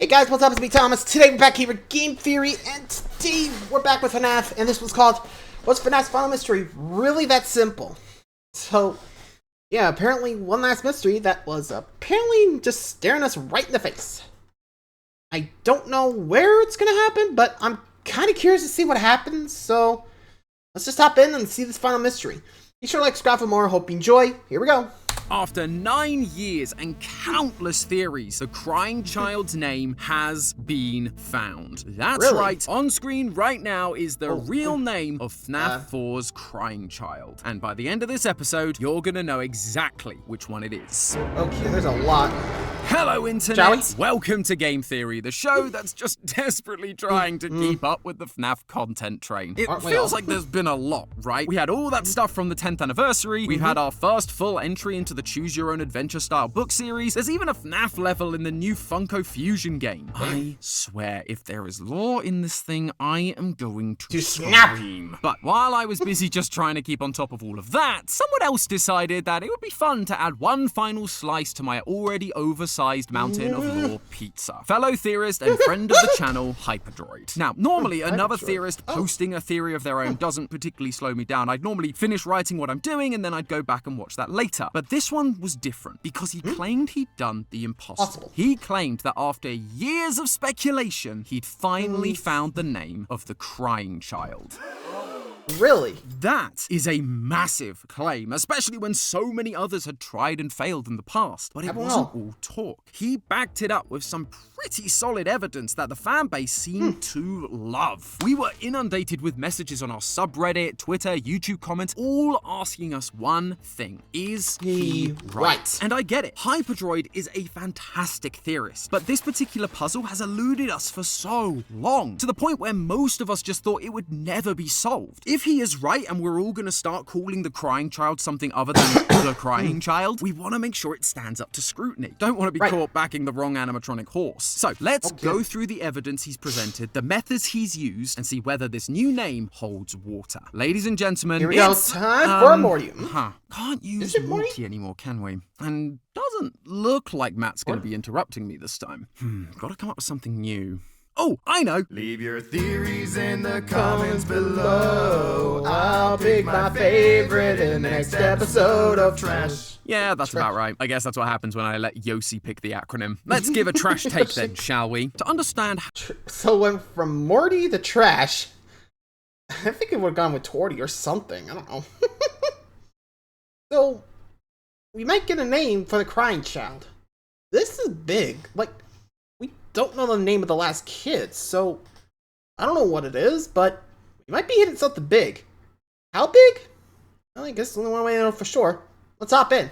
Hey guys, what's up? It's me, Thomas. Today we're back here with Game Theory, and today we're back with FNAF, and this was called, what's FNAF's Final Mystery? Really that simple. So, yeah, apparently one last mystery that was apparently just staring us right in the face. I don't know where it's gonna happen, but I'm kind of curious to see what happens, so let's just hop in and see this final mystery. Be sure to like, subscribe for more. Hope you enjoy. Here we go. After 9 years and countless theories, the crying child's name has been found. That's Really? right, on screen right now is the real name of FNAF 4's crying child. And by the end of this episode, you're gonna know exactly which one it is. Okay, there's a lot. Hello, Internet! Welcome to Game Theory, the show that's just desperately trying to keep up with the FNAF content train. It feels like there's been a lot, right? We had all that stuff from the 10th anniversary, we've had our first full entry into the Choose Your Own Adventure style book series, there's even a FNAF level in the new Funko Fusion game. I swear, if there is lore in this thing, I am going to scream. But while I was busy just trying to keep on top of all of that, someone else decided that it would be fun to add one final slice to my already oversized mountain of lore pizza. Fellow theorist and friend of the channel, Hyperdroid. Now, normally another theorist posting a theory of their own doesn't particularly slow me down. I'd normally finish writing what I'm doing and then I'd go back and watch that later. But this one was different because he claimed he'd done the impossible. He claimed that after years of speculation, he'd finally found the name of the crying child. Really? That is a massive claim, especially when so many others had tried and failed in the past. But it wasn't all talk. He backed it up with some pretty solid evidence that the fan base seemed to love. We were inundated with messages on our subreddit, Twitter, YouTube comments, all asking us one thing. Is he right? And I get it. Hyperdroid is a fantastic theorist, but this particular puzzle has eluded us for so long, to the point where most of us just thought it would never be solved. If he is right and we're all gonna start calling the crying child something other than the crying child, we wanna make sure it stands up to scrutiny. Don't wanna be caught backing the wrong animatronic horse. So let's go through the evidence he's presented, the methods he's used, and see whether this new name holds water. Ladies and gentlemen, here we go. Time for Mortium. Can't use Morty anymore, can we? And doesn't look like Matt's gonna be interrupting me this time. Gotta come up with something new. Oh, I know! Leave your theories in the comments below. I'll pick my favorite in the next episode of Trash. Yeah, that's about right. I guess that's what happens when I let Yossi pick the acronym. Let's give a trash take then, shall we? To understand... So went from Morty to Trash. I think it would have gone with Torty or something. I don't know. So, we might get a name for the crying child. This is big. Like, we don't know the name of the last kid, so I don't know what it is, but we might be hitting something big. How big? Well, I guess the only one way to know for sure. Let's hop in.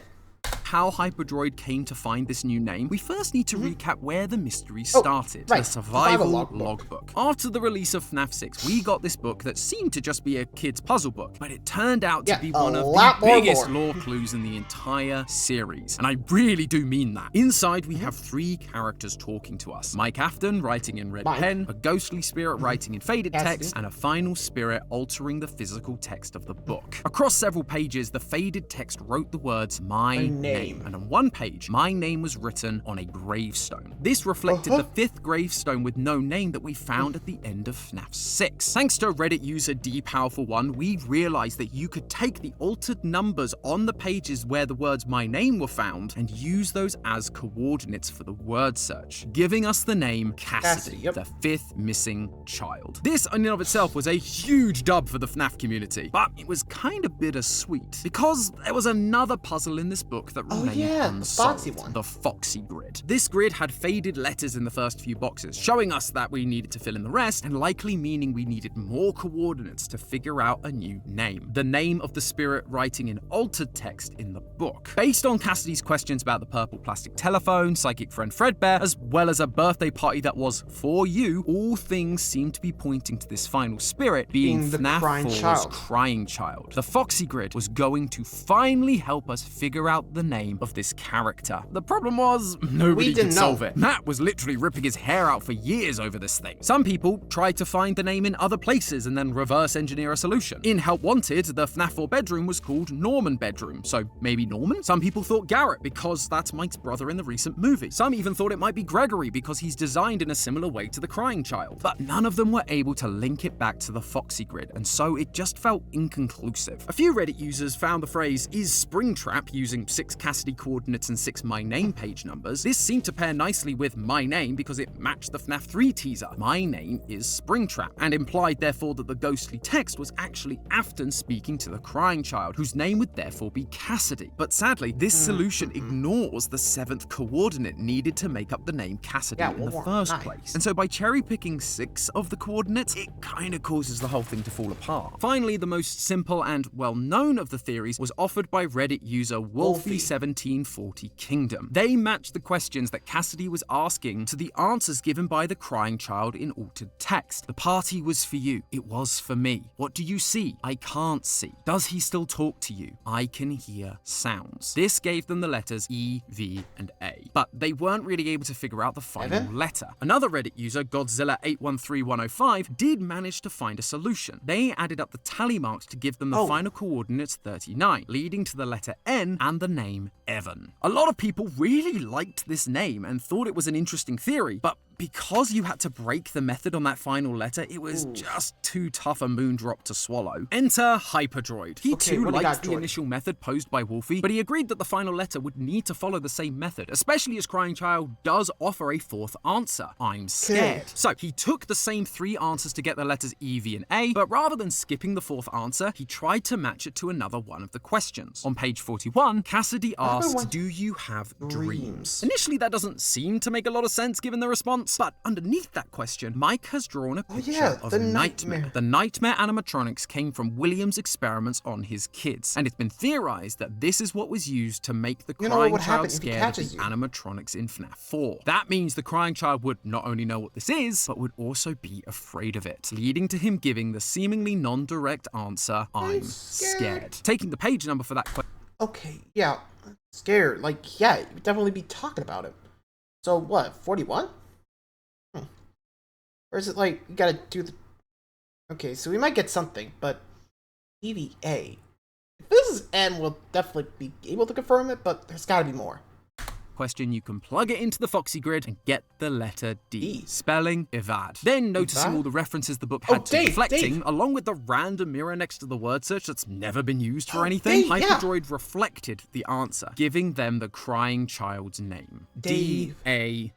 How Hyperdroid came to find this new name, we first need to recap where the mystery started. The Survival Logbook. After the release of FNAF 6, we got this book that seemed to just be a kid's puzzle book, but it turned out to be one of the biggest lore clues in the entire series. And I really do mean that. Inside, we have 3 characters talking to us. Mike Afton writing in red pen, a ghostly spirit writing in faded text, and a final spirit altering the physical text of the book. Across several pages, the faded text wrote the words, my name. And on one page, my name was written on a gravestone. This reflected the 5th gravestone with no name that we found at the end of FNAF 6. Thanks to Reddit user DPowerful1, we realized that you could take the altered numbers on the pages where the words my name were found and use those as coordinates for the word search, giving us the name Cassidy, the 5th missing child. This in and of itself was a huge dub for the FNAF community, but it was kind of bittersweet because there was another puzzle in this book that remained unsolved, the Foxy Grid. This grid had faded letters in the first few boxes, showing us that we needed to fill in the rest, and likely meaning we needed more coordinates to figure out a new name. The name of the spirit writing in altered text in the book. Based on Cassidy's questions about the purple plastic telephone, psychic friend Fredbear, as well as a birthday party that was for you, all things seem to be pointing to this final spirit being FNAF 4's crying child. The Foxy Grid was going to finally help us figure out the name name of this character. The problem was, nobody could solve it. Matt was literally ripping his hair out for years over this thing. Some people tried to find the name in other places and then reverse engineer a solution. In Help Wanted, the FNAF 4 bedroom was called Norman Bedroom, so maybe Norman? Some people thought Garrett because that's Mike's brother in the recent movie. Some even thought it might be Gregory because he's designed in a similar way to the crying child. But none of them were able to link it back to the Foxy grid, and so it just felt inconclusive. A few Reddit users found the phrase "is Springtrap" using 6 Cassidy coordinates and 6 my name page numbers. This seemed to pair nicely with my name because it matched the FNAF 3 teaser. My name is Springtrap, and implied therefore that the ghostly text was actually Afton speaking to the crying child, whose name would therefore be Cassidy. But sadly, this solution ignores the 7th coordinate needed to make up the name Cassidy in the first place. And so by cherry picking 6 of the coordinates, it kind of causes the whole thing to fall apart. Finally, the most simple and well-known of the theories was offered by Reddit user Wolfie1740 Kingdom. They matched the questions that Cassidy was asking to the answers given by the crying child in altered text. The party was for you. It was for me. What do you see? I can't see. Does he still talk to you? I can hear sounds. This gave them the letters E, V, and A. But they weren't really able to figure out the final letter. Another Reddit user, Godzilla813105, did manage to find a solution. They added up the tally marks to give them the final coordinates 39, leading to the letter N and the name Evan. A lot of people really liked this name and thought it was an interesting theory, but because you had to break the method on that final letter, it was just too tough a moondrop to swallow. Enter Hyperdroid. He too liked the initial method posed by Wolfie, but he agreed that the final letter would need to follow the same method, especially as Crying Child does offer a 4th answer, I'm scared. So he took the same 3 answers to get the letters E, V, and A, but rather than skipping the 4th answer, he tried to match it to another one of the questions. On page 41, Cassidy asks, do you have dreams? Initially, that doesn't seem to make a lot of sense given the response, but underneath that question, Mike has drawn a picture of Nightmare. The Nightmare animatronics came from William's experiments on his kids, and it's been theorized that this is what was used to make the crying child scared of the animatronics in FNAF 4. That means the crying child would not only know what this is, but would also be afraid of it, leading to him giving the seemingly non-direct answer, I'm scared. Taking the page number for that question. Okay, yeah, scared. Like, yeah, you'd definitely be talking about it. So what, 41? Or is it like, you gotta do the... Okay, so we might get something, but... EVA. If this is N, we'll definitely be able to confirm it, but there's gotta be more. Question, you can plug it into the Foxy grid and get the letter D. Spelling Evad. Then, noticing all the references the book had to reflecting, along with the random mirror next to the word search that's never been used for anything, Hyperdroid reflected the answer, giving them the crying child's name. D-A-V-E.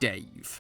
Dave.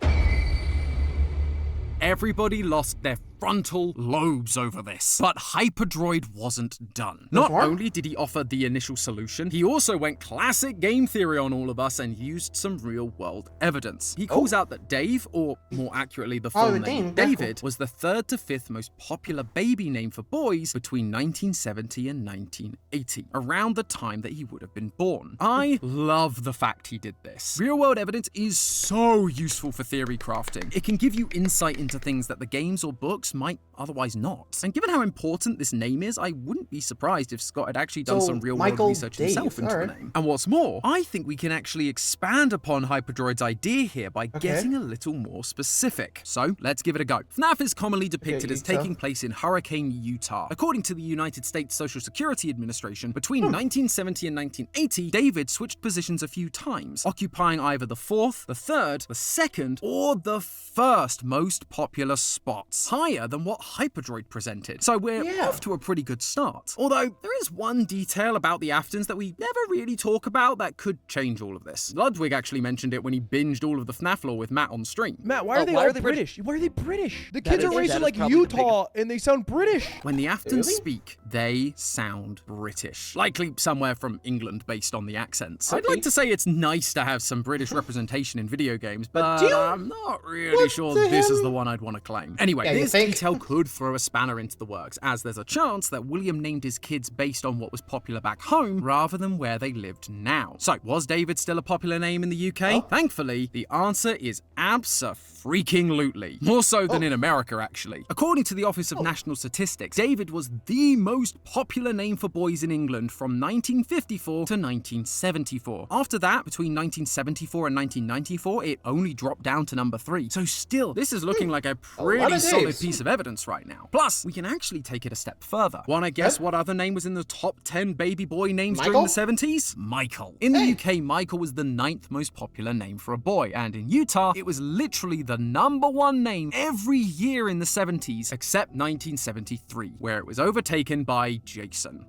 Everybody lost their frontal lobes over this. But Hyperdroid wasn't done. Not only did he offer the initial solution, he also went classic game theory on all of us and used some real-world evidence. He calls out that Dave, or more accurately the full name David, was the 3rd to 5th most popular baby name for boys between 1970 and 1980, around the time that he would have been born. I love the fact he did this. Real-world evidence is so useful for theory crafting. It can give you insight into things that the games or books might otherwise not. And given how important this name is, I wouldn't be surprised if Scott had actually done some real-world research himself into the name. And what's more, I think we can actually expand upon Hyperdroid's idea here by getting a little more specific. So let's give it a go. FNAF is commonly depicted as taking place in Hurricane, Utah. According to the United States Social Security Administration, between 1970 and 1980, David switched positions a few times, occupying either the 4th, the 3rd, the 2nd, or the 1st most popular spots, higher than what Hyperdroid presented. So we're off to a pretty good start. Although there is one detail about the Aftons that we never really talk about that could change all of this. Ludwig actually mentioned it when he binged all of the FNAF lore with Matt on stream. Matt, why are they all British? Why are they British? The kids are raised in like Utah and they sound British. When the Aftons speak, they sound British. Likely somewhere from England based on the accents. I'd like to say it's nice to have some British representation in video games, but I'm not really sure this is the one I'd want to claim. Anyway, this detail could throw a spanner into the works, as there's a chance that William named his kids based on what was popular back home rather than where they lived now. So, was David still a popular name in the UK? Thankfully, the answer is abso Freaking-lutely. More so than in America, actually. According to the Office of National Statistics, David was the most popular name for boys in England from 1954 to 1974. After that, between 1974 and 1994, it only dropped down to number 3. So still, this is looking like a pretty solid piece of evidence right now. Plus, we can actually take it a step further. Wanna guess what other name was in the top 10 baby boy names during the 70s? Michael. In the UK, Michael was the 9th most popular name for a boy, and in Utah, it was literally the #1 name every year in the 70s, except 1973, where it was overtaken by Jason.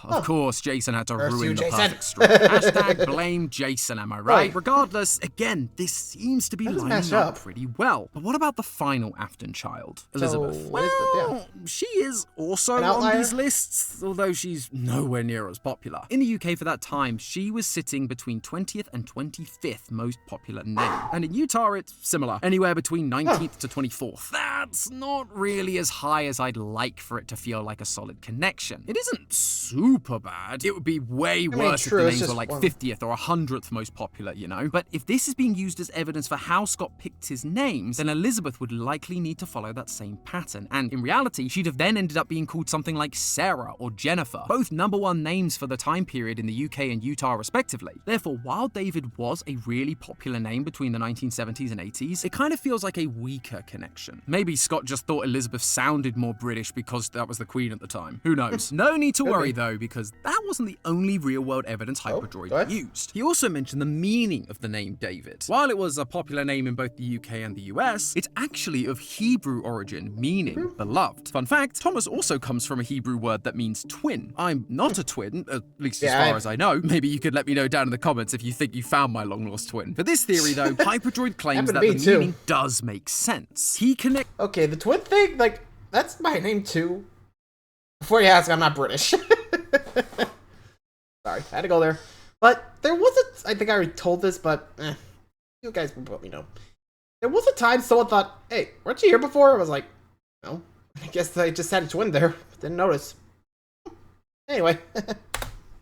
Of course, Jason had to ruin the perfect streak. Hashtag blame Jason, am I right? Regardless, again, this seems to be lining up pretty well. But what about the final Afton child, Elizabeth? She is also on these lists, although she's nowhere near as popular. In the UK for that time, she was sitting between 20th and 25th most popular name. And in Utah, it's similar, anywhere between 19th to 24th. That's not really as high as I'd like for it to feel like a solid connection. It isn't super bad. It would be way worse if the names were like 50th or 100th most popular, you know? But if this is being used as evidence for how Scott picked his names, then Elizabeth would likely need to follow that same pattern. And in reality, she'd have then ended up being called something like Sarah or Jennifer, both #1 names for the time period in the UK and Utah respectively. Therefore, while David was a really popular name between the 1970s and 80s, it kind of feels like a weaker connection. Maybe Scott just thought Elizabeth sounded more British because that was the Queen at the time. Who knows? No need to worry though, because that wasn't the only real-world evidence Hyperdroid used. He also mentioned the meaning of the name David. While it was a popular name in both the UK and the US, it's actually of Hebrew origin, meaning beloved. Fun fact, Thomas also comes from a Hebrew word that means twin. I'm not a twin, at least as far as I know. Maybe you could let me know down in the comments if you think you found my long-lost twin. For this theory though, Hyperdroid claims that the meaning does make sense. He Okay, the twin thing, like, that's my name too. Before you ask, I'm not British. Sorry, I had to go there. But there was I think I already told this, but you guys will probably know. There was a time someone thought, hey, weren't you here before? I was like, no. I guess I just had a twin there. Didn't notice. Anyway.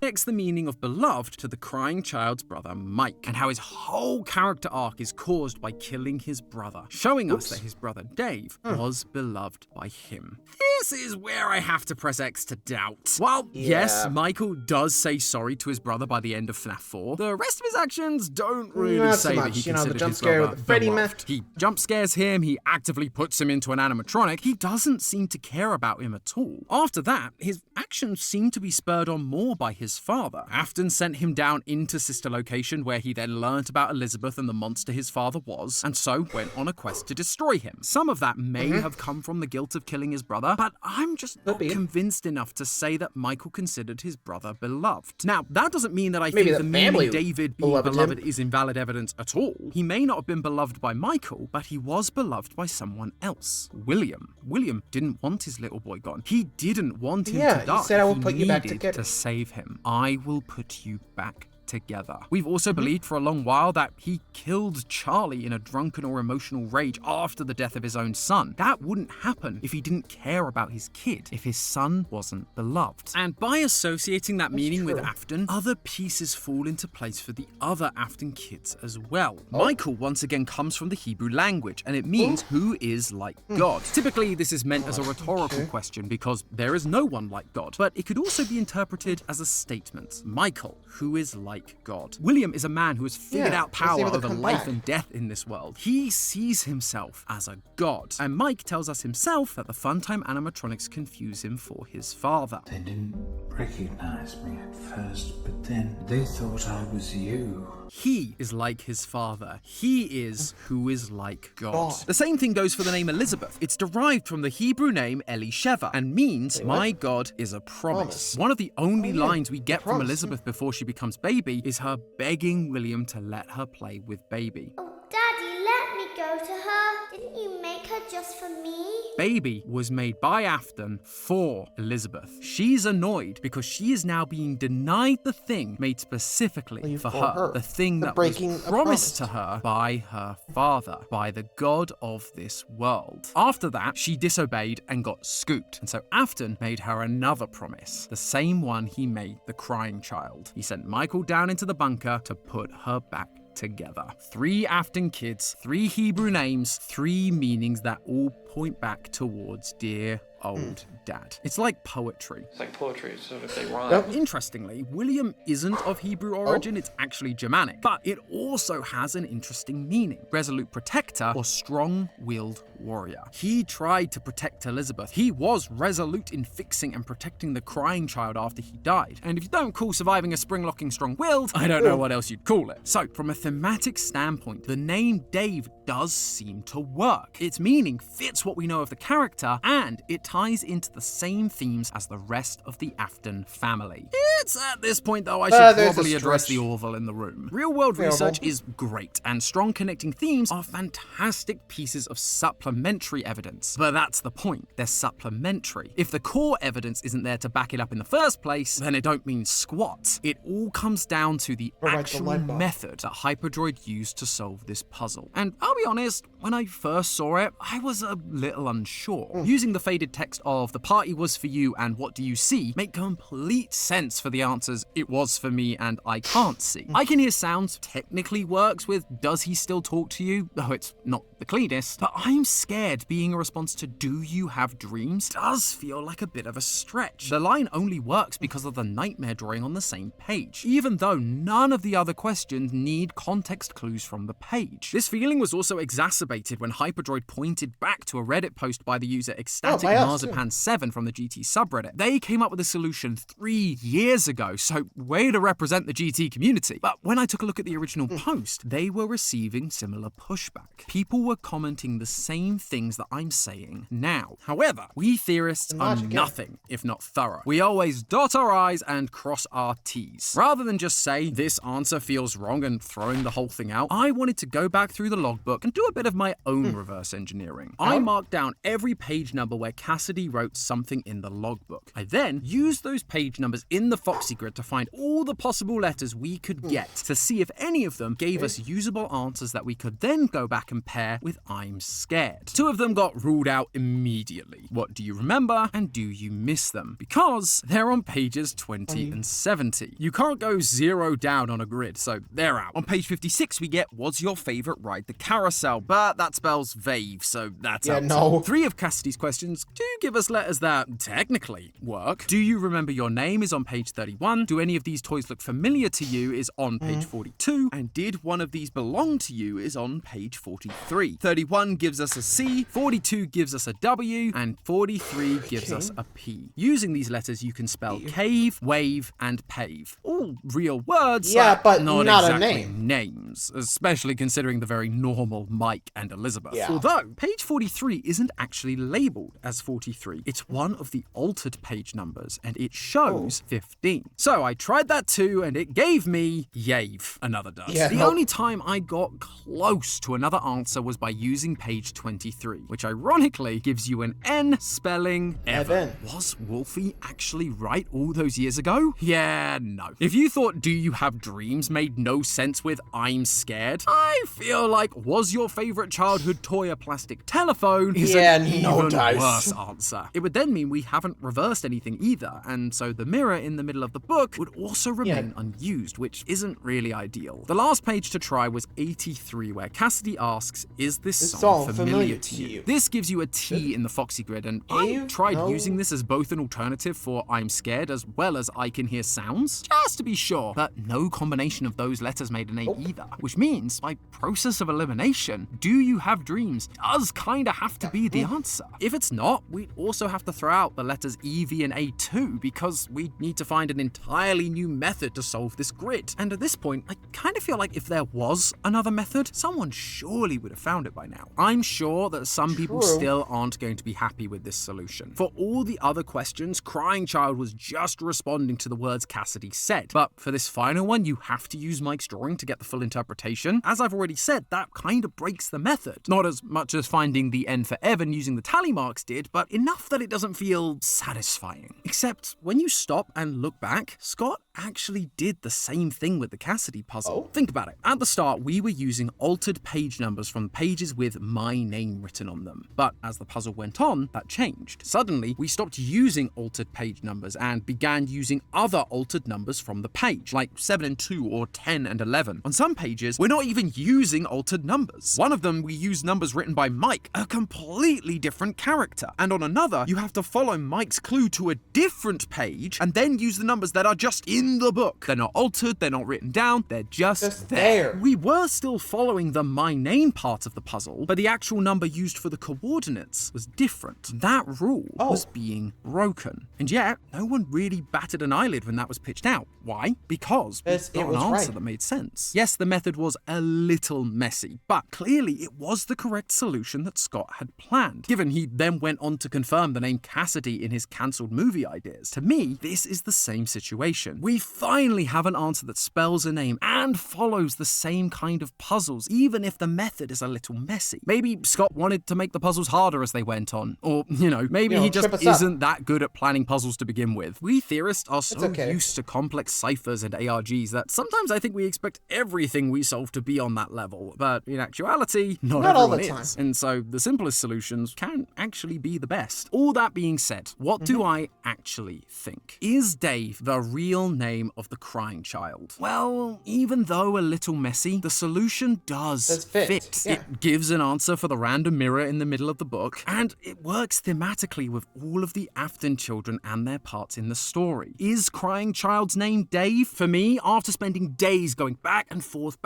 connects the meaning of beloved to the crying child's brother Mike, and how his whole character arc is caused by killing his brother, showing us that his brother Dave was beloved by him. This is where I have to press X to doubt. While, yes, Michael does say sorry to his brother by the end of FNAF 4, the rest of his actions don't really say that he considered his brother beloved. He jump scares him, he actively puts him into an animatronic, he doesn't seem to care about him at all. After that, his actions seem to be spurred on more by his father. Afton sent him down into Sister Location, where he then learnt about Elizabeth and the monster his father was, and so went on a quest to destroy him. Some of that may have come from the guilt of killing his brother, but I'm just not convinced enough to say that Michael considered his brother beloved. Now, that doesn't mean that I think the meaning David being beloved is invalid evidence at all. He may not have been beloved by Michael, but he was beloved by someone else. William. William didn't want his little boy gone. He didn't want him to die. He said, I will put you back together. To save him. I will put you back together. We've also believed for a long while that he killed Charlie in a drunken or emotional rage after the death of his own son. That wouldn't happen if he didn't care about his kid, if his son wasn't beloved. And by associating that meaning with Afton, other pieces fall into place for the other Afton kids as well. Michael once again comes from the Hebrew language, and it means who is like God. Typically, this is meant as a rhetorical question because there is no one like God, but it could also be interpreted as a statement. Michael, who is like God. William is a man who has figured out power over life and death in this world. He sees himself as a god. And Mike tells us himself that the Funtime animatronics confuse him for his father. They didn't recognize me at first, but then they thought I was you. He is like his father. He is who is like God. The same thing goes for the name Elizabeth. It's derived from the Hebrew name Elisheva and means my God is a promise. One of the only lines we get from Elizabeth before she becomes baby is her begging William to let her play with baby. Oh, Daddy, let me go to her. Didn't you make her just for me? Baby was made by Afton for Elizabeth. She's annoyed because she is now being denied the thing made specifically for her. The thing that was promised to her by her father, by the God of this world. After that, she disobeyed and got scooped. And so Afton made her another promise, the same one he made the crying child. He sent Michael down into the bunker to put her back together. 3 Afton kids, 3 Hebrew names, 3 meanings that all point back towards dear old dad. It's like poetry. It's like poetry, so if they rhyme. Interestingly, William isn't of Hebrew origin, it's actually Germanic, but it also has an interesting meaning. Resolute protector or strong-willed warrior. He tried to protect Elizabeth. He was resolute in fixing and protecting the crying child after he died. And if you don't call surviving a spring-locking strong-willed, I don't know what else you'd call it. So, from a thematic standpoint, the name Dave does seem to work. Its meaning fits what we know of the character, and it ties into the same themes as the rest of the Afton family. It's at this point, though, I should probably address the Orville in the room. Real-world research is great, and strong connecting themes are fantastic pieces of supplementary evidence. But that's the point. They're supplementary. If the core evidence isn't there to back it up in the first place, then it don't mean squat. It all comes down to the actual method that Hyperdroid used to solve this puzzle. And I'll be honest, when I first saw it, I was a little unsure. Using the faded text of "the party was for you and what do you see" make complete sense for the answers "it was for me and I can't see." I can hear sounds technically works with "does he still talk to you?" though it's not the cleanest, but I'm scared being a response to "do you have dreams?" does feel like a bit of a stretch. The line only works because of the nightmare drawing on the same page, even though none of the other questions need context clues from the page. This feeling was also exacerbated when Hyperdroid pointed back to a Reddit post by the user Ecstatic Marzipan7 from the GT subreddit. They came up with a solution 3 years ago, so way to represent the GT community. But when I took a look at the original post, they were receiving similar pushback. People were commenting the same things that I'm saying now. However, we theorists are nothing if not thorough. We always dot our I's and cross our T's. Rather than just say, "this answer feels wrong" and throwing the whole thing out, I wanted to go back through the logbook and do a bit of my own reverse engineering. I marked down every page number where Cassidy wrote something in the logbook. I then used those page numbers in the Foxy grid to find all the possible letters we could get to see if any of them gave us usable answers that we could then go back and pair with "I'm scared." 2 of them got ruled out immediately. What do you remember and do you miss them? Because they're on pages 20 and 70. You can't go 0 down on a grid, so they're out. On page 56 we get "was your favorite ride the carousel?" but that spells Vave, so that's out. 3 of Cassidy's questions do give us letters that technically work. "Do you remember your name?" is on page 31. "Do any of these toys look familiar to you?" is on page 42. And "did one of these belong to you?" is on page 43. 31 gives us a C, 42 gives us a W, and 43 gives us a P. Using these letters you can spell cave, wave, and pave. All real words, but not exactly a name. Names, especially considering the very normal Mike and Elizabeth. Although, page 43 isn't actually labeled as 43. It's one of the altered page numbers, and it shows 15. So I tried that too, and it gave me Yave, another does. The only time I got close to another answer was by using page 23, which ironically gives you an N spelling Evan. Was Wolfie actually right all those years ago? Yeah, no. If you thought "do you have dreams" made no sense with "I'm scared," I feel like "was your favorite childhood toy a plastic telephone" is an even worse answer. It would then mean we haven't reversed anything either, and so the mirror in the middle of the book would also remain unused, which isn't really ideal. The last page to try was 83, where Cassidy asks, "is this song familiar to you?" This gives you a T in the Foxy grid, and I tried using this as both an alternative for "I'm scared" as well as "I can hear sounds," just to be sure, but no combination of those letters made an A either, which means by process of elimination, "do you have dreams" does kinda have to be the answer. If it's not, we'd also have to throw out the letters E, V, and A too, because we need to find an entirely new method to solve this grid. And at this point, I kind of feel like if there was another method, someone surely would have found it by now. I'm sure that some people still aren't going to be happy with this solution. For all the other questions, Crying Child was just responding to the words Cassidy said. But for this final one, you have to use Mike's drawing to get the full interpretation. As I've already said, that kind of breaks the method. Not as much as finding the N for Evan using the tally marks did, but enough that it doesn't feel satisfying. Except when you stop and look back, Scott actually did the same thing with the Cassidy puzzle. Think about it. At the start, we were using altered page numbers from pages with my name name written on them. But as the puzzle went on, that changed. Suddenly, we stopped using altered page numbers and began using other altered numbers from the page, like 7 and 2 or 10 and 11. On some pages, we're not even using altered numbers. One of them, we use numbers written by Mike, a completely different character. And on another, you have to follow Mike's clue to a different page and then use the numbers that are just in the book. They're not altered, they're not written down, they're just there. We were still following the my name part of the puzzle, but the actual number used for the coordinates was different. That rule was being broken. And yet, no one really batted an eyelid when that was pitched out. Why? Because we got an answer that made sense. Yes, the method was a little messy, but clearly it was the correct solution that Scott had planned, given he then went on to confirm the name Cassidy in his cancelled movie ideas. To me, this is the same situation. We finally have an answer that spells a name and follows the same kind of puzzles, even if the method is a little messy. Maybe Scott wanted to make the puzzles harder as they went on, or, maybe he just isn't that good at planning puzzles to begin with. We theorists are so used to complex ciphers and ARGs that sometimes I think we expect everything we solve to be on that level, but in actuality, not all the time. And so the simplest solutions can actually be the best. All that being said, what do I actually think? Is Dave the real name of the crying child? Well, even though a little messy, the solution does fit. Yeah. It gives an answer for the random mirror in the middle of the book, and it works thematically with all of the Afton children and their parts in the story. Is crying child's name Dave? For me, after spending days going back and forth,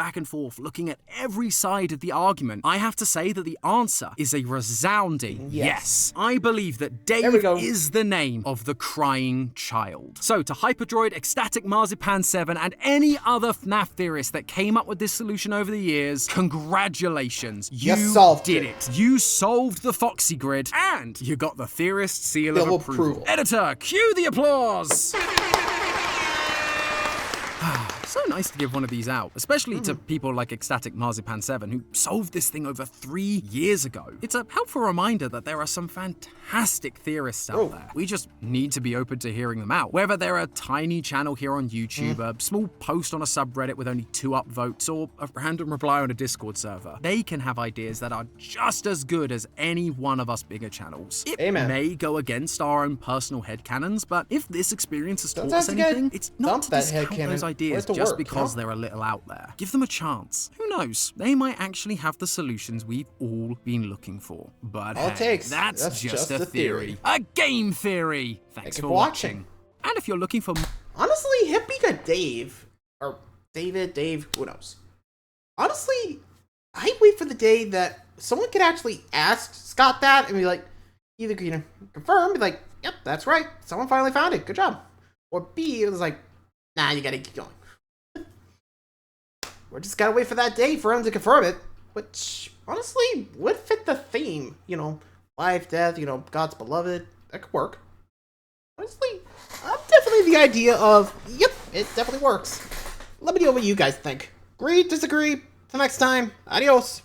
looking at every side of the argument, I have to say that the answer is a resounding yes. I believe that Dave is the name of the crying child. So to Hyperdroid, Ecstatic Marzipan 7, and any other FNAF theorist that came up with this solution over the years, congratulations. You did it. You solved the Foxy Grid, and you got the theorist seal of approval. Editor, cue the applause! So nice to give one of these out, especially to people like Ecstatic Marzipan 7, who solved this thing over 3 years ago. It's a helpful reminder that there are some fantastic theorists out there. We just need to be open to hearing them out. Whether they're a tiny channel here on YouTube, a small post on a subreddit with only 2 upvotes, or a random reply on a Discord server, they can have ideas that are just as good as any one of us bigger channels. It may go against our own personal headcanons, but if this experience has taught us anything, it's not to discount those ideas just because they're a little out there. Give them a chance. Who knows? They might actually have the solutions we've all been looking for. But hey, that's just a theory. A game theory! Thanks for watching. And if you're looking for... Honestly, Hippie Dave, or David, Dave, who knows? Honestly, I wait for the day that someone could actually ask Scott that and be like, either, confirm, be like, yep, that's right. Someone finally found it. Good job. Or B, it was like, nah, you gotta keep going. We're just gotta wait for that day for him to confirm it, which honestly would fit the theme. Life, death, God's beloved. That could work. Honestly, I'm definitely the idea of, yep, it definitely works. Let me know what you guys think. Agree, disagree? Till next time, adios.